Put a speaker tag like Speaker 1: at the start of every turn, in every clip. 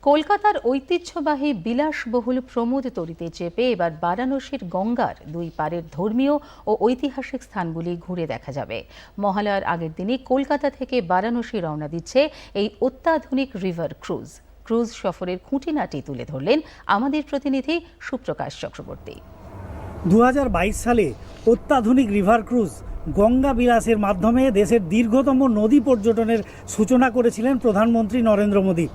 Speaker 1: কলকাতার ঐতিহ্যবাহী বিলাসবহুল প্রমোদ তরীতে চেপে এবার বারাণসীর গঙ্গার দুই পারের ধর্মীয় ও ঐতিহাসিক স্থানগুলি ঘুরে দেখা যাবে। মহালয়ার আগের দিনই কলকাতা থেকে বারাণসী রওনা দিচ্ছে এই অত্যাধুনিক রিভার ক্রুজ। ক্রুজ সফরের খুঁটিনাটি তুলে ধরলেন আমাদের প্রতিনিধি সুপ্রকাশ চক্রবর্তী।
Speaker 2: 2022 সালে অত্যাধুনিক রিভার ক্রুজ গঙ্গা বিলাসের মাধ্যমে দেশের দীর্ঘতম নদী পর্যটনের সূচনা করেছিলেন প্রধানমন্ত্রী নরেন্দ্র মোদী।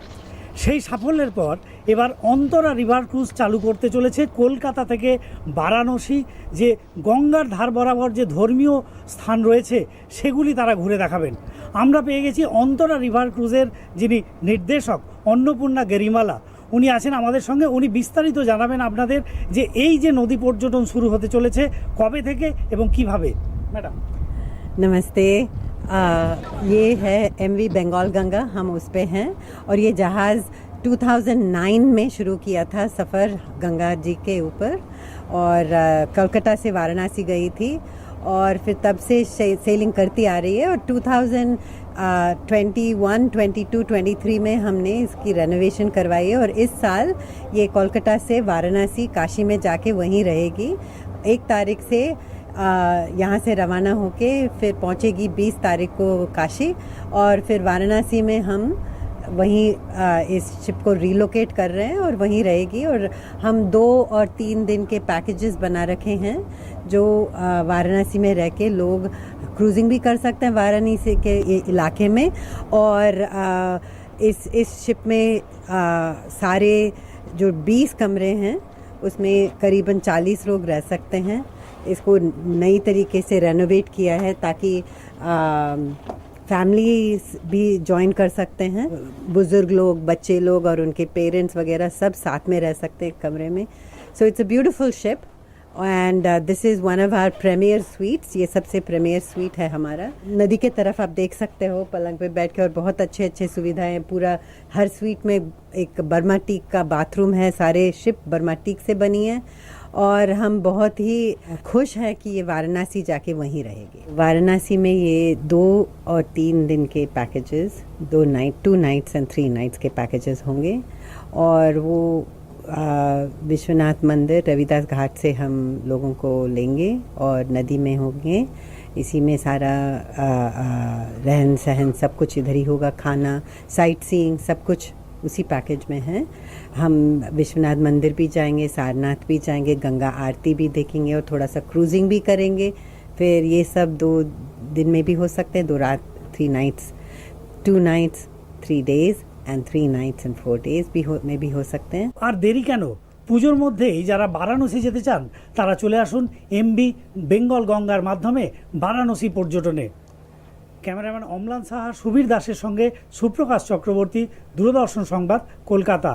Speaker 2: সেই সাফল্যের পর এবার অন্তরা রিভার ক্রুজ চালু করতে চলেছে কলকাতা থেকে বারাণসী। যে গঙ্গার ধার বরাবর যে ধর্মীয় স্থান রয়েছে সেগুলি তারা ঘুরে দেখাবেন। আমরা পেয়ে গেছি অন্তরা রিভার ক্রুজের যিনি নির্দেশক অন্নপূর্ণা গেরিমালা, উনি আছেন আমাদের সঙ্গে। উনি বিস্তারিত জানাবেন আপনাদের যে এই যে নদী পর্যটন শুরু হতে চলেছে কবে থেকে এবং কিভাবে। ম্যাডাম
Speaker 3: नमस्ते। ये है एमवी बंगाल गंगा, हम उस पे हैं और ये जहाज़ 2009 में शुरू किया था सफ़र गंगा जी के ऊपर और कोलकाता से वाराणसी गई थी और फिर तब से सेलिंग करती आ रही है और 2021, 22, 23 में हमने इसकी रेनोवेशन करवाई है और इस साल ये कोलकाता से वाराणसी काशी में जाके वहीं रहेगी। 1 तारीख से यहाँ से रवाना होके फिर पहुँचेगी 20 तारीख को काशी और फिर वाराणसी में हम वहीं इस शिप को रिलोकेट कर रहे हैं और वहीं रहेगी। और हम 2 और 3 दिन के पैकेजेस बना रखे हैं जो वाराणसी में रह के लोग क्रूजिंग भी कर सकते हैं वाराणसी के इलाके में। और इस शिप में सारे जो 20 कमरे हैं उसमें करीबन 40 लोग रह सकते हैं। इसको नई तरीके से रेनोवेट किया है ताकि फैमिली भी ज्वाइन कर सकते हैं। बुज़ुर्ग लोग, बच्चे लोग और उनके पेरेंट्स वगैरह सब साथ में रह सकते हैं कमरे में। So it's a beautiful ship and this is one of our premier suites. ये सबसे प्रीमियर स्वीट है हमारा। नदी के तरफ आप देख सकते हो पलंग पे बैठ के और बहुत अच्छे सुविधाएं। पूरा हर स्वीट में एक बर्मा टीक का बाथरूम है। सारे शिप बर्मा टीक से बनी है और हम बहुत ही खुश हैं कि ये वाराणसी जाके वहीं रहेगी। वाराणसी में ये 2 और 3 दिन के पैकेजेस, 2 नाइट्स एंड 3 नाइट्स के पैकेजेस होंगे और वो विश्वनाथ मंदिर रविदास घाट से हम लोगों को लेंगे और नदी में होंगे। इसी में सारा रहन सहन सब कुछ इधर ही होगा। खाना, साइट सीइंग सब कुछ उसी पैकेज में है। हम विश्वनाथ मंदिर भी जाएंगे, सारनाथ भी जाएंगे, गंगा आरती भी देखेंगे और थोड़ा सा क्रूजिंग भी करेंगे। फिर ये सब 2 दिन में भी हो सकते हैं, 2 रात 3 nights, 2 nights 3 days and 3 nights and 4 days में भी हो सकते हैं।
Speaker 2: আর দেরি কেন? পুজোর মধ্যেই যারা বারাণসী যেতে চান তারা চলে আসুন এমবি বেঙ্গল গঙ্গার মাধ্যমে বারাণসী পর্যটনে। ক্যামেরাম্যান অম্লান সাহা, সুবীর দাসের সঙ্গে সুপ্রকাশ চক্রবর্তী, দূরদর্শন সংবাদ, কলকাতা।